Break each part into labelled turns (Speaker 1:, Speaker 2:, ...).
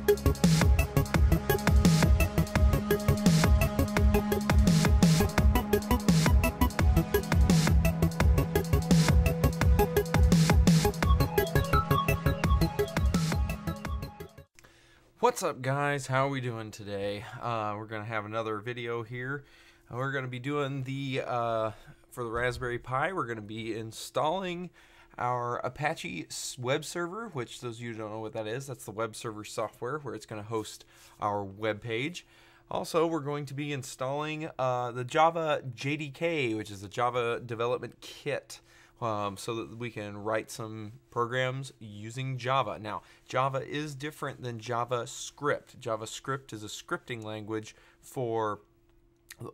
Speaker 1: What's up, guys? How are we doing today? We're going to have another video here. We're going to be doing the for the Raspberry Pi, we're going to be installing our Apache web server, which those of you who don't know what that is, that's the web server software where it's going to host our web page. Also, we're going to be installing the Java JDK, which is the Java Development Kit, so that we can write some programs using Java. Now, Java is different than JavaScript. JavaScript is a scripting language for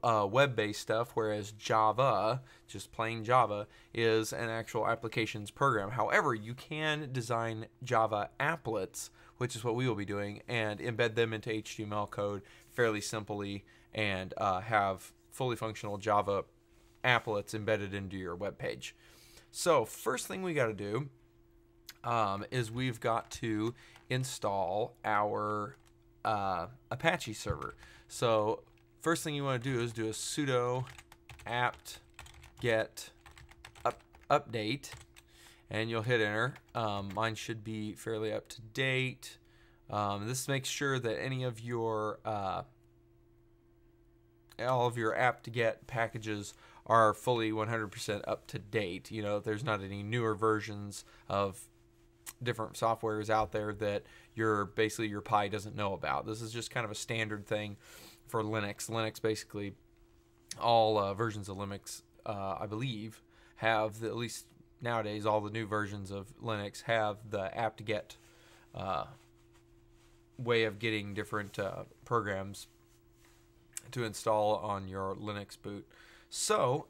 Speaker 1: web-based stuff, whereas Java, just plain Java, is an actual applications program. However, you can design Java applets, which is what we will be doing, and embed them into HTML code fairly simply and have fully functional Java applets embedded into your web page. So first thing we got to do is we've got to install our Apache server. So first thing you want to do is do a sudo apt-get update, and you'll hit enter. Mine should be fairly up to date. This makes sure that any of your all of your apt-get packages are fully 100% up to date. You know, there's not any newer versions of different softwares out there that your Pi doesn't know about. This is just kind of a standard thing for Linux. Linux, basically all versions of Linux, I believe, have at least nowadays all the new versions of Linux have the apt-get way of getting different programs to install on your Linux boot. So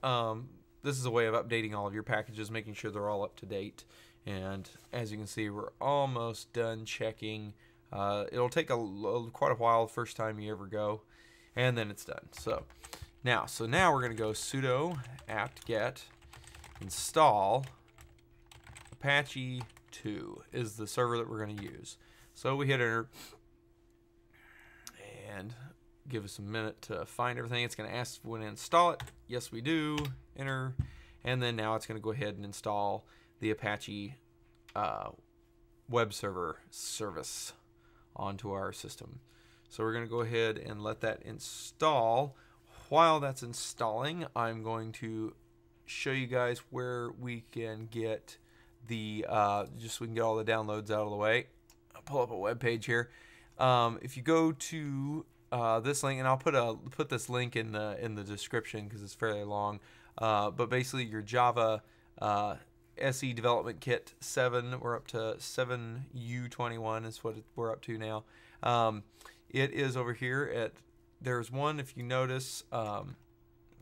Speaker 1: this is a way of updating all of your packages, making sure they're all up to date. And as you can see, we're almost done checking. It'll take quite a while the first time you ever go, and then it's done. So now we're going to go sudo apt-get install Apache 2 is the server that we're going to use. So we hit enter and give us a minute to find everything. It's going to ask if we want to install it. Yes, we do. Enter. And then now it's going to go ahead and install the Apache web server service onto our system. So we're going to go ahead and let that install. While that's installing, I'm going to show you guys where we can get the just so we can get all the downloads out of the way. I'll pull up a web page here. If you go to this link, and I'll put this link in the description because it's fairly long. But basically, your Java SE Development Kit 7, we're up to 7U21 is what we're up to now. It is over here at. There's one, if you notice. I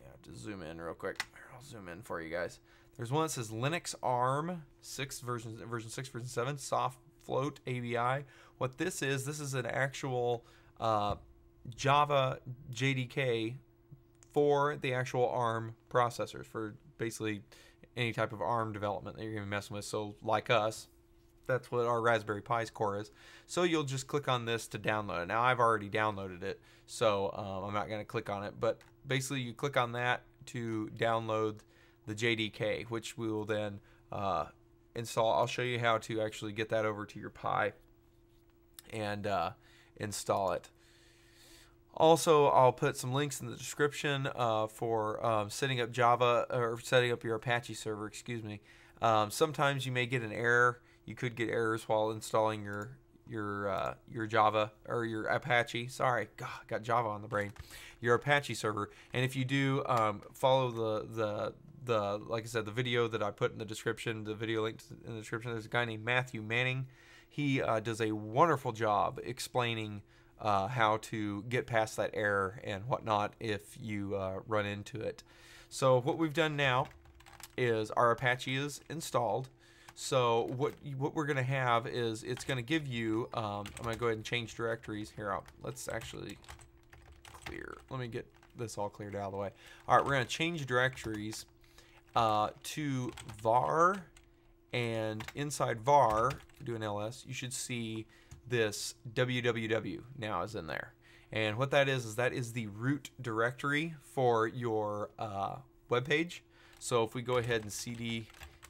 Speaker 1: have to zoom in real quick. I'll zoom in for you guys. There's one that says Linux ARM 6 version 6 version 7 soft float ABI. What this is an actual Java JDK for the actual ARM processors, for basically any type of ARM development that you're going to be messing with. So like us, that's what our Raspberry Pi's core is. So you'll just click on this to download it. Now I've already downloaded it, so I'm not going to click on it, but basically you click on that to download the JDK, which we will then install. I'll show you how to actually get that over to your Pi and install it. Also, I'll put some links in the description for setting up Java, or setting up your Apache server, excuse me. Sometimes you may get an error. You could get errors while installing your Java, or your Apache. Sorry, God, got Java on the brain. Your Apache server. And if you do, follow the like I said, the video that I put in the description, the video link in the description. There's a guy named Matthew Manning. He does a wonderful job explaining how to get past that error and whatnot if you run into it. So what we've done now is our Apache is installed. So what we're going to have is it's going to give you, I'm going to go ahead and change directories here. Let's actually clear. Let me get this all cleared out of the way. All right, we're going to change directories to var, and inside var, do an ls, you should see this www now is in there. And what that is that is the root directory for your web page. So if we go ahead and cd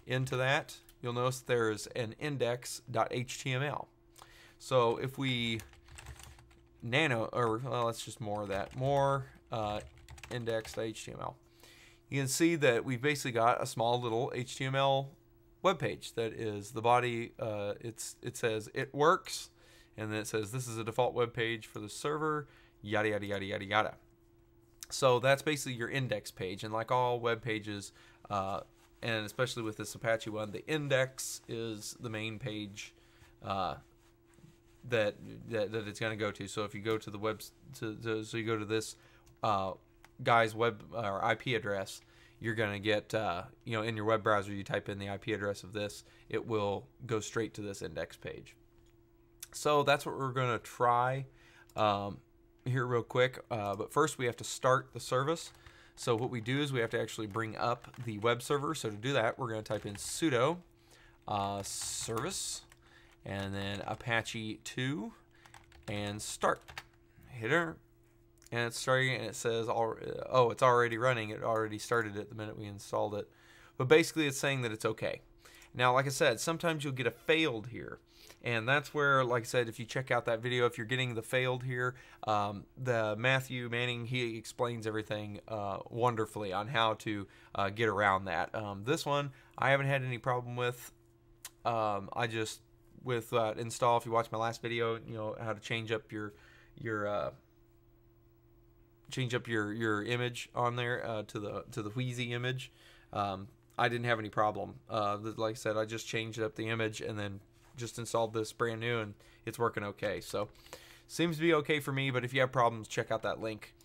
Speaker 1: into that, you'll notice there's an index.html. So if we let's just more of that, index.html. You can see that we've basically got a small little HTML web page that is the body. It says it works, and then it says this is a default web page for the server, yada yada yada yada yada. So that's basically your index page, and like all web pages, and especially with this Apache one, the index is the main page that it's going to go to. So if you go to the web, so you go to this guy's web or IP address, you're going to get, in your web browser, you type in the IP address of this, it will go straight to this index page. So that's what we're going to try here real quick. But first we have to start the service. So what we do is we have to actually bring up the web server. So to do that, we're going to type in sudo service and then Apache 2 and start. Hit enter. And it's starting, and it says, oh, it's already running. It already started it the minute we installed it. But basically, it's saying that it's okay. Now, like I said, sometimes you'll get a failed here. And that's where, like I said, if you check out that video, if you're getting the failed here, the Matthew Manning, he explains everything wonderfully on how to get around that. This one, I haven't had any problem with. With install, if you watch my last video, how to change up your image on there to the Wheezy image. I didn't have any problem. Like I said, I just changed up the image and then just installed this brand new, and it's working okay. So seems to be okay for me, but if you have problems, check out that link.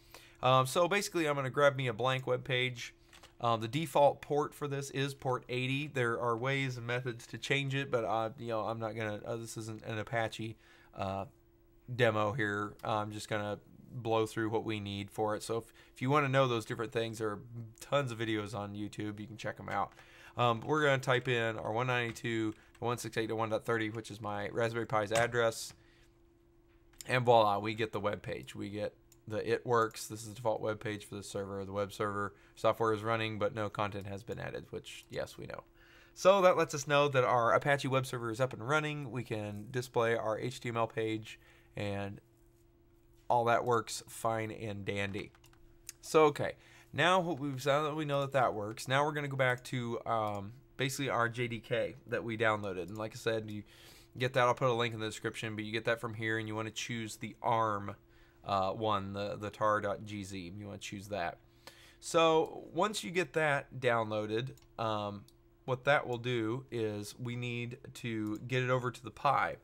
Speaker 1: So basically, I'm going to grab me a blank web page. The default port for this is port 80. There are ways and methods to change it, but I'm not gonna. This isn't an Apache demo here. I'm just gonna blow through what we need for it. So if you want to know those different things, there are tons of videos on YouTube. You can check them out. We're gonna type in our 192.168.1.30, which is my Raspberry Pi's address, and voila, we get the web page. We get it works. This is the default web page for the server. The web server software is running, but no content has been added, which, yes, we know. So that lets us know that our Apache web server is up and running. We can display our HTML page, and all that works fine and dandy. So, okay, now what we've said, we know that works. Now we're going to go back to basically our JDK that we downloaded. And like I said, you get that. I'll put a link in the description, but you get that from here, and you want to choose the ARM one, the tar.gz. You want to choose that. So once you get that downloaded, what that will do is we need to get it over to the Pi.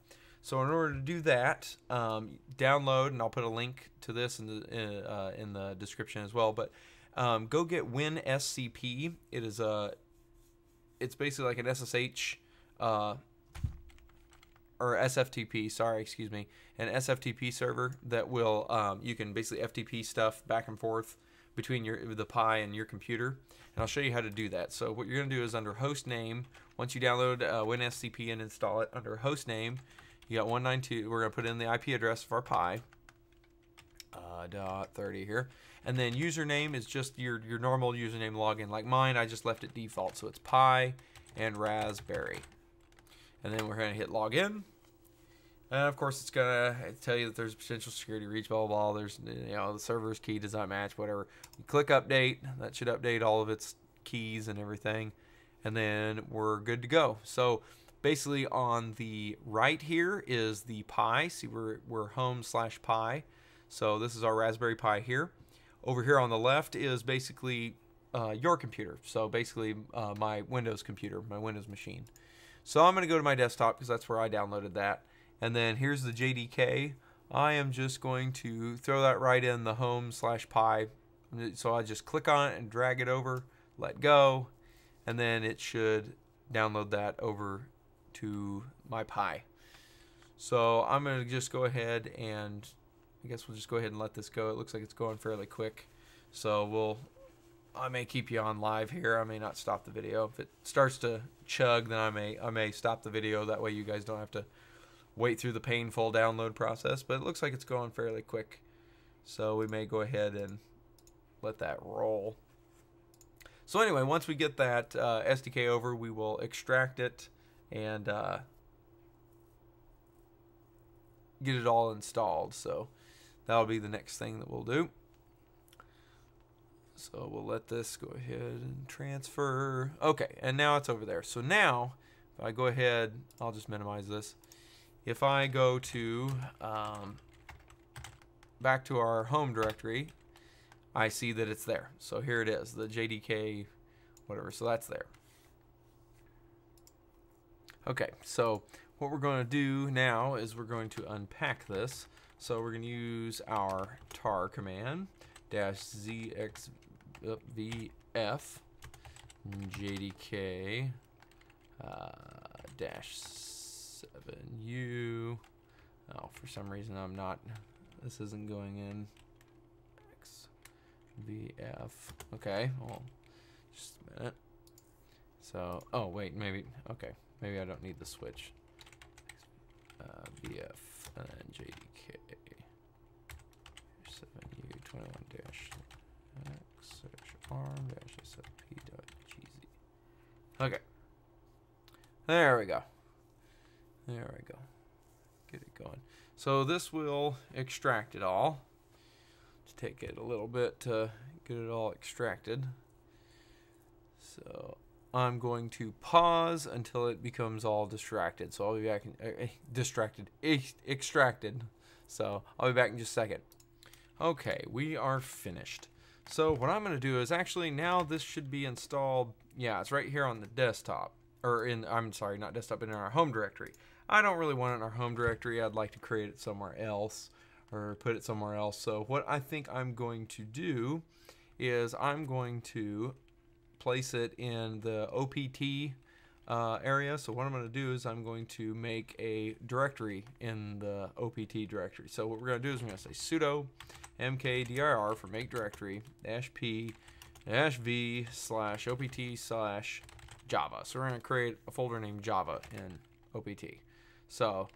Speaker 1: So in order to do that, download, and I'll put a link to this in the description as well. But go get Winscp. It's basically like an SSH or SFTP. Sorry, excuse me, an SFTP server that will you can basically FTP stuff back and forth between the Pi and your computer. And I'll show you how to do that. So what you're going to do is under host name, once you download Winscp and install it, under host name, you got 192. We're going to put in the IP address of our Pi, .30 here. And then username is just your normal username login. Like mine, I just left it default. So it's Pi and Rasbperry. And then we're going to hit login. And of course, it's going to tell you that there's potential security breach, blah, blah, blah. There's, the server's key does not match, whatever. We click update. That should update all of its keys and everything. And then we're good to go. So basically on the right here is the Pi. See, we're home/Pi. So this is our Raspberry Pi here. Over here on the left is basically your computer. So basically my Windows computer, my Windows machine. So I'm going to go to my desktop because that's where I downloaded that. And then here's the JDK. I am just going to throw that right in the home/Pi. So I just click on it and drag it over, let go, and then it should download that over to my Pi. So I'm going to just go ahead and I guess we'll just go ahead and let this go. It looks like it's going fairly quick. So I may keep you on live here. I may not stop the video. If it starts to chug, then I may stop the video. That way you guys don't have to wait through the painful download process, but it looks like it's going fairly quick. So we may go ahead and let that roll. So anyway, once we get that SDK over, we will extract it and get it all installed. So that'll be the next thing that we'll do. So we'll let this go ahead and transfer. Okay, and now it's over there. So now, if I go ahead, I'll just minimize this. If I go to back to our home directory, I see that it's there. So here it is, the JDK whatever. So that's there. Okay, so what we're going to do now is we're going to unpack this. So we're going to use our tar command -zxvf JDK -7u. Oh, for some reason I'm not. This isn't going in. XVF. Okay. Well, just a minute. So, oh wait, maybe. Okay, maybe I don't need the switch. VF and then JDK 7u21-x-arm-sfp.gz. Okay. There we go. There we go. Get it going. So this will extract it all. Just take it a little bit to get it all extracted. So I'm going to pause until it becomes all distracted. So I'll be back in, extracted. So I'll be back in just a second. Okay, we are finished. So what I'm going to do is actually now this should be installed. Yeah, it's right here on the desktop. Or in, I'm sorry, not desktop, but in our home directory. I don't really want it in our home directory. I'd like to create it somewhere else or put it somewhere else. So what I think I'm going to do is I'm going to place it in the OPT area. So what I'm going to do is I'm going to make a directory in the OPT directory. So what we're going to do is we're going to say sudo mkdir for make directory -p -v/opt/java. So we're going to create a folder named Java in OPT. So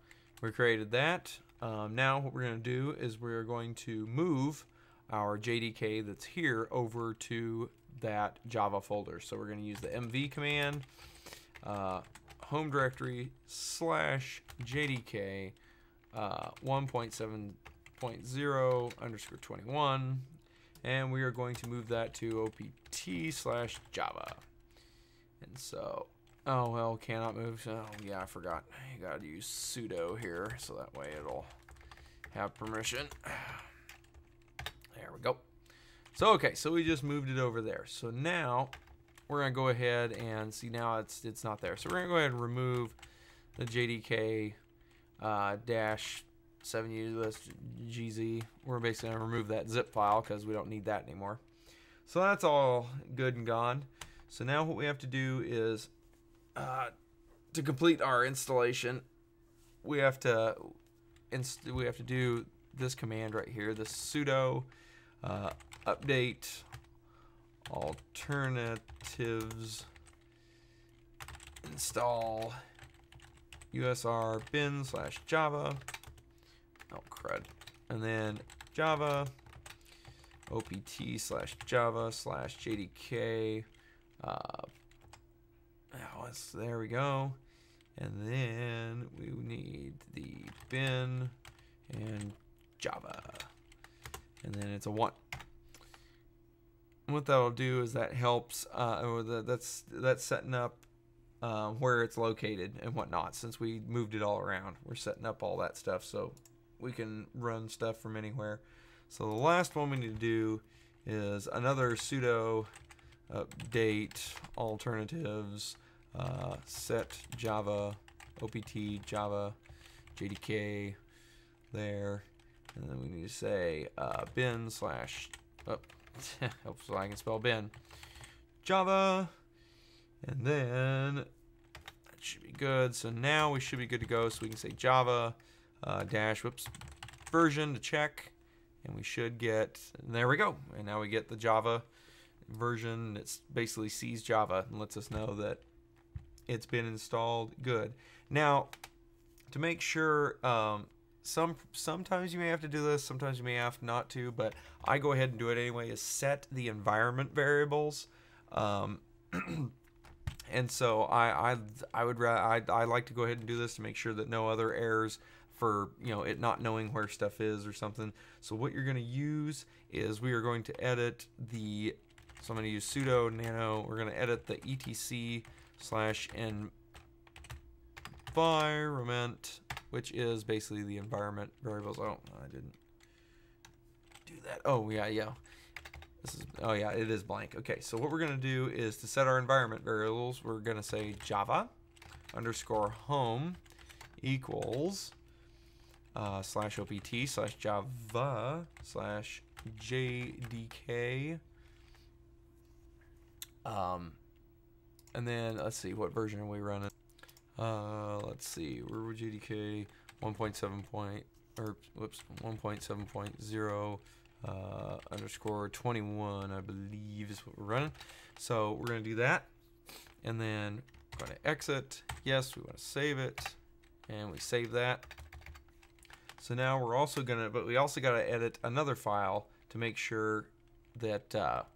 Speaker 1: we created that. Now what we're going to do is we're going to move our JDK that's here over to that Java folder. So we're going to use the mv command, home directory /JDK 1.7.0_21, and we are going to move that to opt/Java. And so, oh well, cannot move. Oh yeah, I forgot. You gotta use sudo here, so that way it'll have permission. There we go. So okay, so we just moved it over there. So now we're gonna go ahead and see, now it's not there. So we're gonna go ahead and remove the JDK -7u.gz. We're basically gonna remove that zip file because we don't need that anymore. So that's all good and gone. So now what we have to do is to complete our installation, we have to do this command right here, the sudo update alternatives install usr bin/java, oh crud, and then java opt/java/jdk. There we go. And then we need the bin and Java, and then it's a 1. And what that'll do is that helps, that's setting up where it's located and whatnot. Since we moved it all around, we're setting up all that stuff so we can run stuff from anywhere. So the last one we need to do is another sudo update alternatives set java opt java jdk there, and then we need to say bin/ so I can spell bin java, and then that should be good. So now we should be good to go. So we can say java version to check, and we should get, and there we go. And now we get the Java version. It's basically sees Java and lets us know that it's been installed. Good. Now to make sure, sometimes you may have to do this, sometimes you may have not to, but I go ahead and do it anyway, is set the environment variables. And so I like to go ahead and do this to make sure that no other errors for, you know, it not knowing where stuff is or something. So what you're going to use is we are going to edit the, so I'm going to use sudo nano, we're going to edit the etc/environment, which is basically the environment variables. Oh, I didn't do that. Oh yeah. This is, oh yeah, it is blank. Okay, so what we're gonna do is to set our environment variables, we're gonna say Java underscore home equals /opt/java /jdk. And then let's see, what version are we running? Let's see, where were JDK 1.7.0 underscore 21, I believe is what we're running. So we're going to do that, and then we're going to exit. Yes, we want to save it, and we save that. So now we're also going to, but we also got to edit another file to make sure that that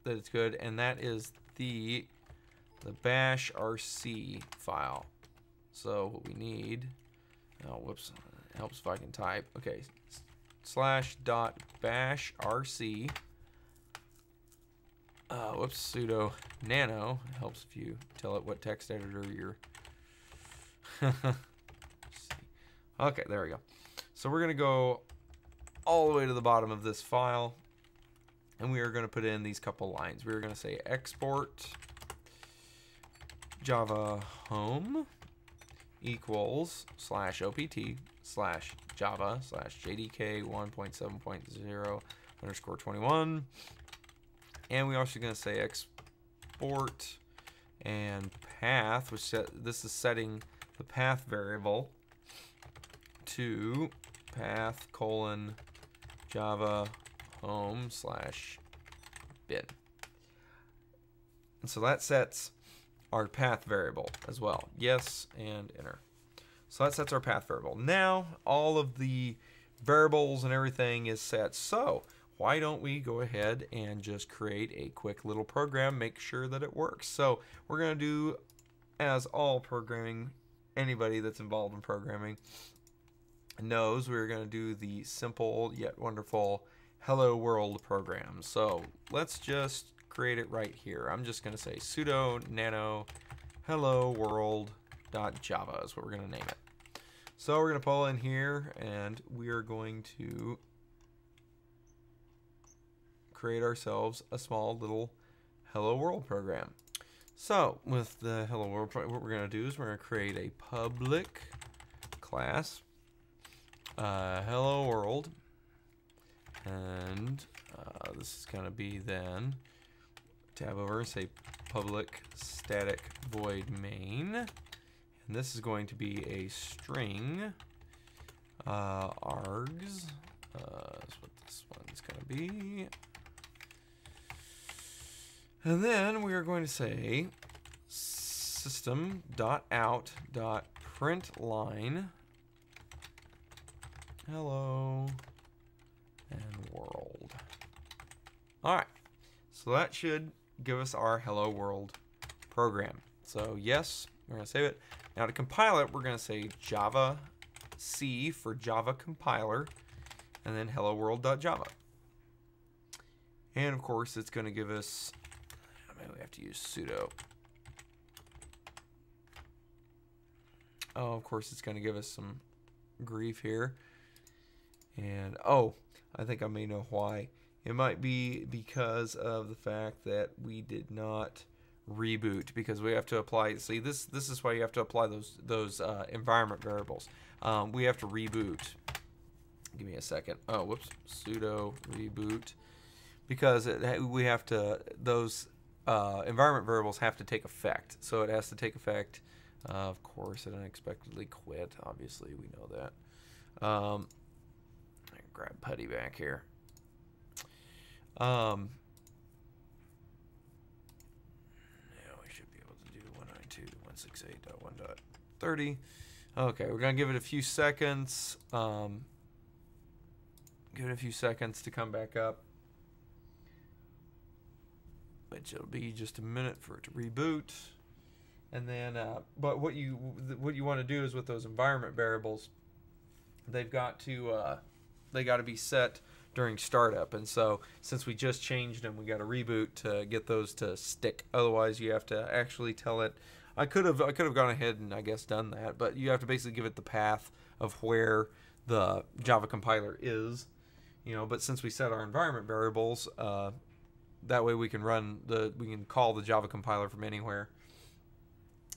Speaker 1: it's good, and that is the bash rc file. So what we need, oh whoops, it helps if I can type. Okay, /.bash rc whoops, sudo nano. It helps if you tell it what text editor you're okay, there we go. So we're gonna go all the way to the bottom of this file, and we are going to put in these couple lines. We're going to say export Java home equals /opt/java /jdk 1.7.0 underscore 21. And we're also going to say export and path, which this is setting the path variable to path : Java home /bin. And so that sets our path variable as well. Yes, and enter. So that sets our path variable. Now all of the variables and everything is set. So why don't we go ahead and just create a quick little program, make sure that it works. So we're going to do, as all programming, anybody that's involved in programming knows, we're going to do the simple yet wonderful Helloworld program. So let's just create it right here. I'm just going to say sudo nano helloworld.java is what we're going to name it. So we're going to pull in here, and we are going to create ourselves a small little Hello World program. So with the Hello World program, what we're going to do is we're going to create a public class, Hello World, and this is going to be then tab over and say public static void main, and this is going to be a string args. That's what this one's going to be. And then we are going to say system.out.println hello and world. All right, so that should give us our Hello World program. So yes, we're going to save it. Now to compile it, we're going to say Java C for Java compiler, and then hello world.java. And of course, it's going to give us, maybe we have to use sudo. Oh, of course, it's going to give us some grief here. And oh, I think I may know why. It might be because of the fact that we did not reboot, because we have to apply. See, this is why you have to apply those environment variables. We have to reboot. Give me a second. Oh, whoops. Sudo reboot, because we have to, those environment variables have to take effect. So it has to take effect. Of course, it unexpectedly quit. Obviously, we know that. I can grab Putty back here. Yeah, we should be able to do 192, 168.1.30. Okay, we're going to give it a few seconds. Give it a few seconds to come back up. Which it'll be just a minute for it to reboot. And then, but what you want to do is with those environment variables, they've got to be set during startup. And so since we just changed them, we got to reboot to get those to stick. Otherwise, you have to actually tell it. I could have gone ahead and I guess done that, but you have to basically give it the path of where the Java compiler is, you know. But since we set our environment variables, that way we can call the Java compiler from anywhere,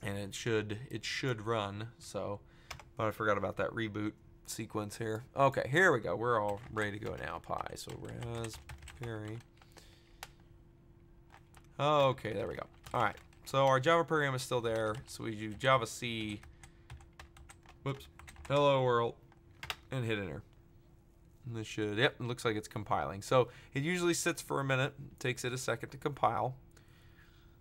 Speaker 1: and it should run. So, but I forgot about that reboot sequence here. Okay, here we go. We're all ready to go now. Pi. So Rasbperry. Okay, there we go. All right. So our Java program is still there. So we do Java C. Whoops. Hello world, and hit enter. And this should. Yep. It looks like it's compiling. So it usually sits for a minute. It takes it a second to compile.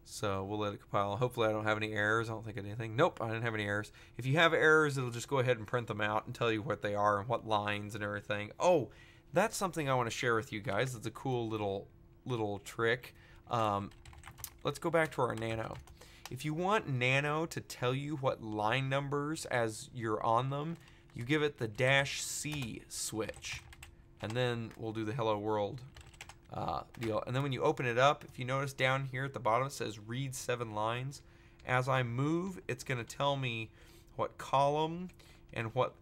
Speaker 1: So we'll let it compile. Hopefully I don't have any errors. I don't think anything. Nope, I didn't have any errors. If you have errors, it'll just go ahead and print them out and tell you what they are and what lines and everything. Oh, that's something I want to share with you guys. It's a cool little trick. Let's go back to our Nano. If you want Nano to tell you what line numbers as you're on them, you give it the -C switch. And then we'll do the hello world deal. And then when you open it up, if you notice down here at the bottom it says read 7 lines. As I move, it's going to tell me what column and what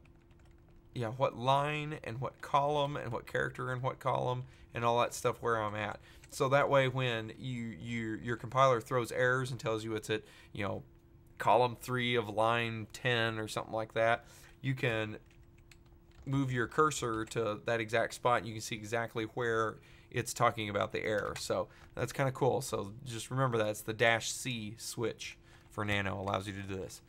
Speaker 1: line and what column and what character and what column and all that stuff where I'm at. So that way when your compiler throws errors and tells you it's at, you know, column 3 of line 10 or something like that, you can move your cursor to that exact spot and you can see exactly where it's talking about the error. So that's kind of cool. So just remember that it's the -C switch for Nano allows you to do this.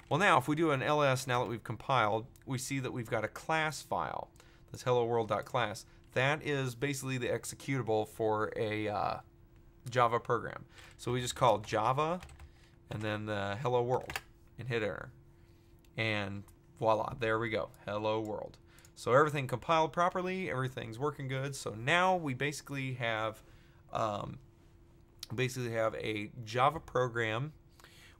Speaker 1: Well, now if we do an ls, now that we've compiled, we see that we've got a class file. This helloworld.class. That is basically the executable for a Java program. So we just call Java and then the hello world and hit enter. And voila, there we go. Hello world. So everything compiled properly, everything's working good. So now we basically have a Java program.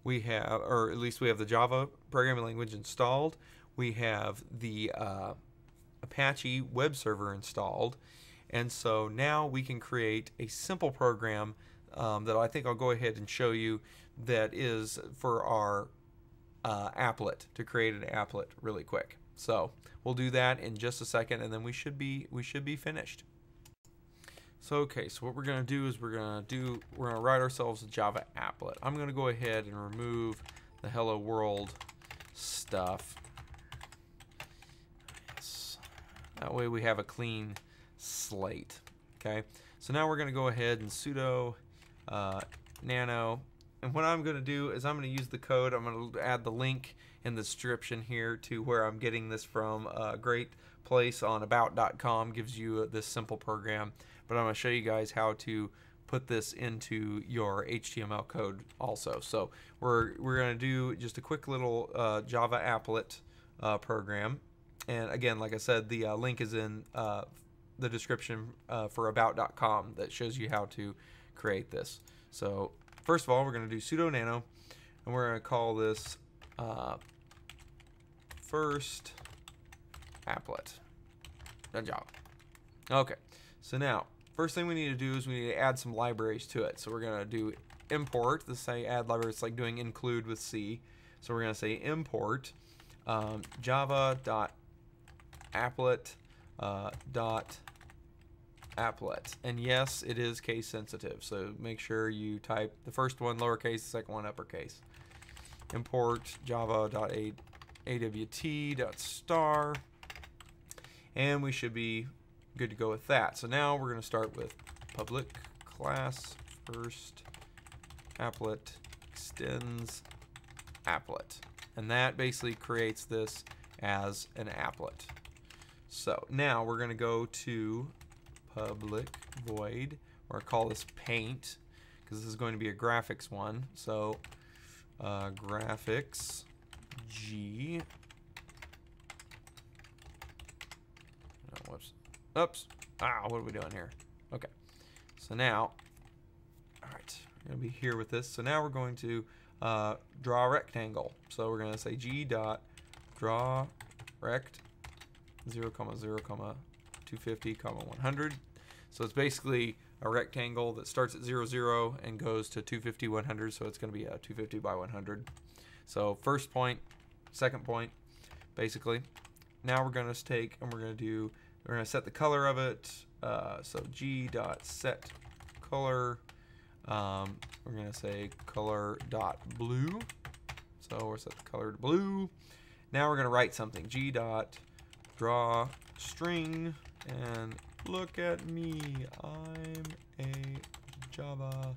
Speaker 1: We have, or at least we have the Java programming language installed. We have the Apache web server installed. And so now we can create a simple program that I think I'll go ahead and show you that is for our applet, to create an applet really quick. So we'll do that in just a second, and then we should be finished. So okay, so what we're gonna do is we're gonna write ourselves a Java applet. I'm gonna go ahead and remove the hello world stuff. Yes. That way we have a clean slate. Okay. So now we're gonna go ahead and sudo nano. And what I'm going to do is I'm going to use the code. I'm going to add the link in the description here to where I'm getting this from. A great place on about.com gives you this simple program. But I'm going to show you guys how to put this into your HTML code also. So we're going to do just a quick little Java applet program. And again, like I said, the link is in the description for about.com that shows you how to create this. So first of all, we're going to do sudo nano, and we're going to call this first applet Java. Okay, so now first thing we need to do is we need to add some libraries to it. So we're going to do import. This say add library. It's like doing include with C. So we're going to say import java.applet applet, and yes, it is case sensitive, so make sure you type the first one lowercase, the second one uppercase. Import java.awt.star, and we should be good to go with that. So now we're going to start with public class first applet extends applet, and that basically creates this as an applet. So now we're going to go to public void, or call this paint because this is going to be a graphics one. So graphics G. Oh, whoops. Oops. Ah, what are we doing here? Okay. So now, all right, we're going to be here with this. So now we're going to draw a rectangle. So we're going to say G dot draw rect 0, 0, 250, 100. So it's basically a rectangle that starts at 0, 0 and goes to 250, 100. So it's going to be a 250 by 100. So first point, second point, basically. Now we're going to take and we're going to set the color of it. So G dot set color. We're going to say color dot blue. So we'll set the color to blue. Now we're going to write something. G dot draw string, and look at me, I'm a Java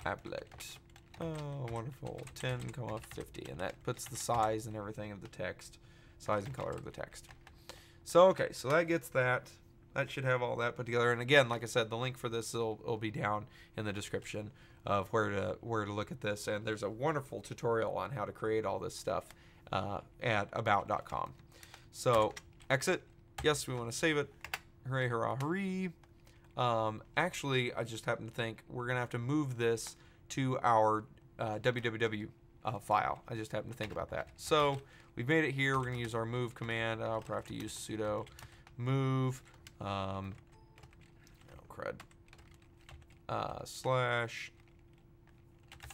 Speaker 1: applet. Oh, wonderful. 10, 50, and that puts the size and everything of the text, size and color of the text. So okay, so that gets that. That should have all that put together. And again, like I said, the link for this will be down in the description of where to look at this. And there's a wonderful tutorial on how to create all this stuff at about.com. So exit. Yes, we want to save it. Hooray, hurrah, hooray. Actually, I just happened to think we're going to have to move this to our www file. I just happened to think about that. So we've made it here. We're going to use our move command. I'll probably have to use sudo move crud slash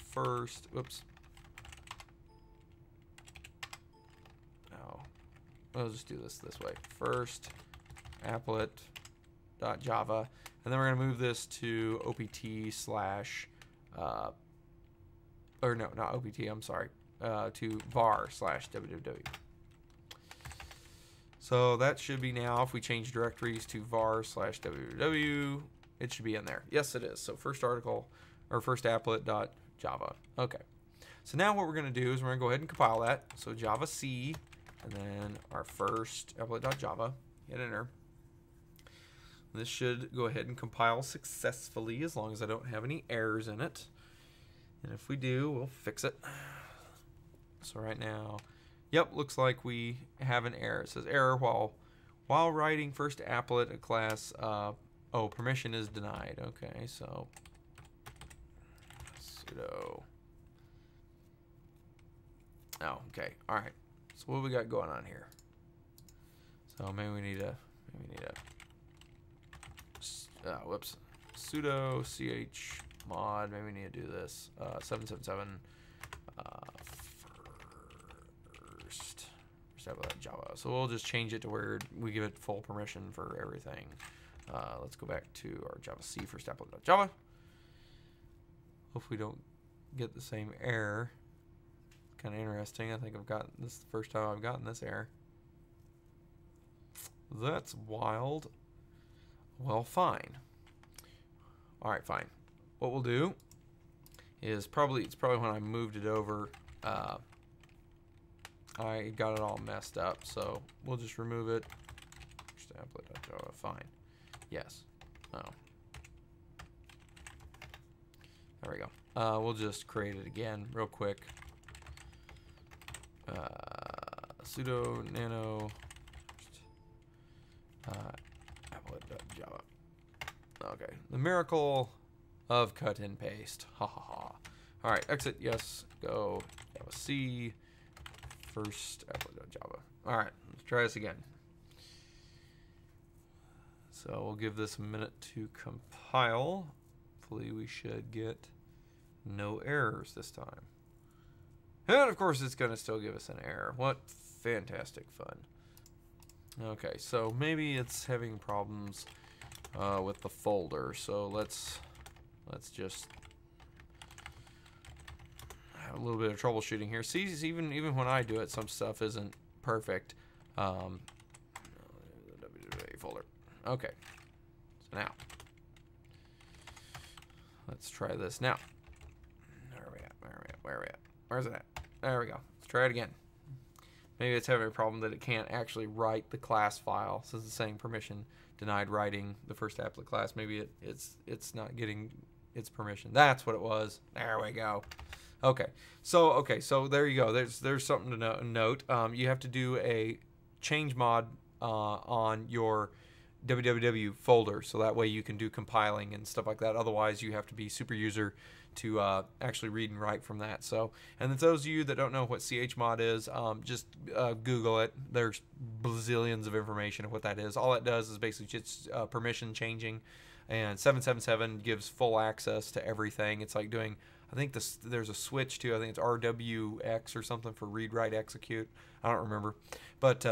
Speaker 1: first. Whoops. No, we'll just do this way. First applet.java, and then we're going to move this to opt slash or no, not opt, I'm sorry, to var slash www. So that should be now, if we change directories to var slash www, it should be in there. Yes, it is. So first article, or first applet.java. Okay. So now what we're going to do is we're going to go ahead and compile that. So Java C, and then our first applet.java, hit enter. This should go ahead and compile successfully as long as I don't have any errors in it. And if we do, we'll fix it. So right now, yep, looks like we have an error. It says error while writing first applet a class. Oh, permission is denied. Okay, so sudo. Oh, okay. All right. So what we got going on here? So maybe we need a whoops, sudo ch mod. Maybe we need to do this 777 first Java. So we'll just change it to where we give it full permission for everything. Let's go back to our Java C first applet.java. Hopefully we don't get the same error. Kind of interesting. I think I've gotten this the first time I've gotten this error. That's wild. Well, fine. All right, fine. What we'll do is it's probably when I moved it over, I got it all messed up. So we'll just remove it. Just applet.java. Fine. Yes. Oh. There we go. We'll just create it again real quick. Sudo nano applet.java. Okay. The miracle of cut and paste. Ha ha ha. All right. Exit. Yes. Go. Java C. First applet.java. All right. Let's try this again. So we'll give this a minute to compile. Hopefully we should get no errors this time. And of course it's going to still give us an error. What fantastic fun. Okay, so maybe it's having problems with the folder. So let's just have a little bit of troubleshooting here. See, even when I do it, some stuff isn't perfect. WWA folder. Okay. So now let's try this now. Where are we at? Where's it at? There we go. Let's try it again. Maybe it's having a problem that it can't actually write the class file. Since it's saying permission denied writing the first applet class, maybe it's not getting its permission. That's what it was. There we go. Okay, so there you go. There's something to note. You have to do a change mod on your www folder, so that way you can do compiling and stuff like that. Otherwise, you have to be super user to actually read and write from that. So, and those of you that don't know what chmod is, just Google it. There's bazillions of information of what that is. All it does is basically just permission changing, and 777 gives full access to everything. It's like doing, I think there's a switch to, I think it's RWX or something for read, write, execute. I don't remember, but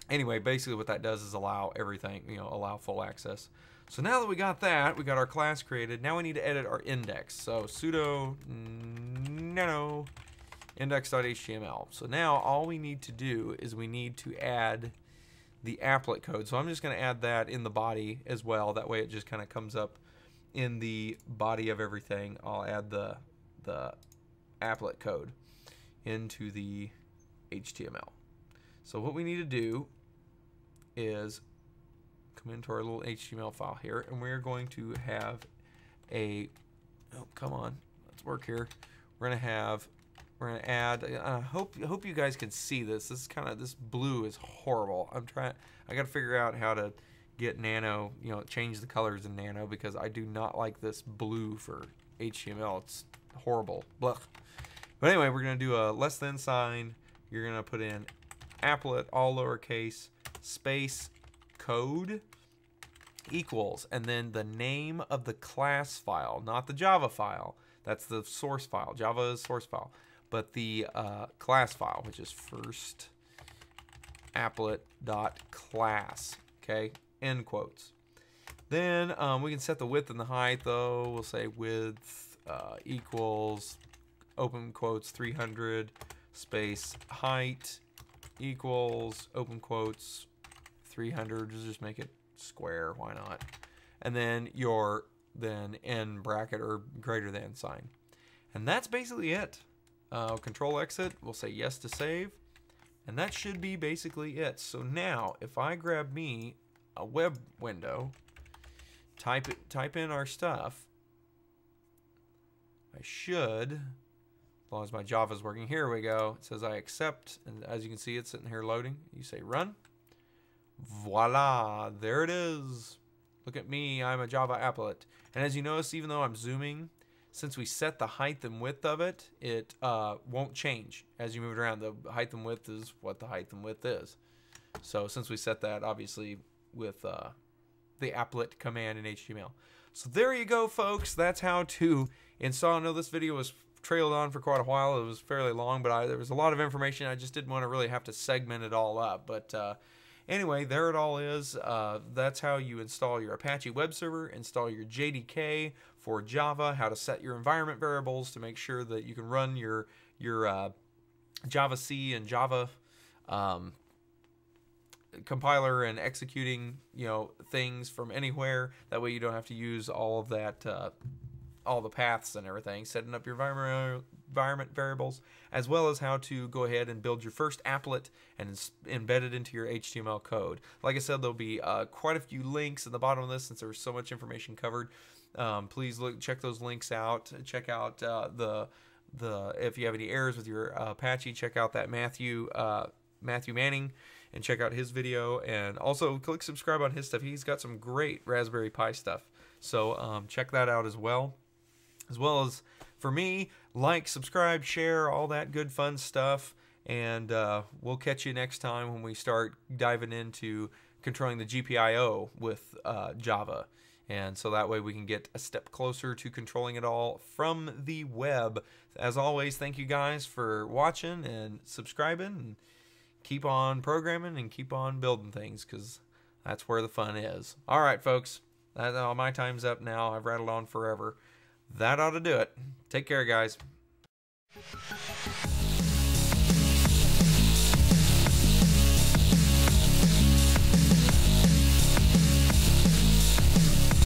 Speaker 1: anyway, basically what that does is allow everything, allow full access. So now that we got that, we got our class created. Now we need to edit our index. So sudo nano index.html. So now all we need to do is we need to add the applet code. So I'm just going to add that in the body as well. That way it just kind of comes up in the body of everything. I'll add the applet code into the HTML. So what we need to do is come into our little HTML file here, and we're going to have a, oh, come on, let's work here. We're gonna add, I hope you guys can see this. This blue is horrible. I gotta figure out how to get nano, change the colors in nano, because I do not like this blue for HTML. It's horrible. Blech. But anyway, we're gonna do a less than sign. You're gonna put in applet, all lowercase, space, code, equals, and then the name of the class file, not the Java file. That's the source file. Java is source file. But the class file, which is first applet.class. Okay, end quotes. Then we can set the width and the height, though. We'll say width equals, open quotes, 300, space, height equals, open quotes, 300. Just make it square, why not? And then your end bracket or greater than sign. And that's basically it. Control exit, we'll say yes to save, and that should be basically it. So now if I grab me a web window, type in our stuff, I should, as long as my Java's working, here we go. It says I accept, and as you can see, it's sitting here loading. You say run. Voila, there it is. Look at me, I'm a Java applet. And as you notice, even though I'm zooming, since we set the height and width of it, it won't change as you move it around. The height and width is what the height and width is. So since we set that, obviously, with the applet command in HTML. So there you go, folks. That's how to install. I know this video was trailed on for quite a while. It was fairly long, but there was a lot of information. I just didn't want to really have to segment it all up. But anyway, there it all is. That's how you install your Apache web server, install your JDK for Java, how to set your environment variables to make sure that you can run your Java C and Java compiler and executing things from anywhere. That way you don't have to use all of that, all the paths and everything. Setting up your environment variables, as well as how to go ahead and build your first applet and embed it into your HTML code. Like I said, there'll be quite a few links at the bottom of this since there was so much information covered. Please check those links out. Check out if you have any errors with your Apache, check out that Matthew Manning and check out his video, and also click subscribe on his stuff. He's got some great Raspberry Pi stuff, so check that out as well as for me, like, subscribe, share, all that good fun stuff, and we'll catch you next time when we start diving into controlling the GPIO with Java. And so that way we can get a step closer to controlling it all from the web. As always, thank you guys for watching and subscribing, and keep on programming and keep on building things, because that's where the fun is. All right, folks, my time's up now. I've rattled on forever. That ought to do it. Take care, guys.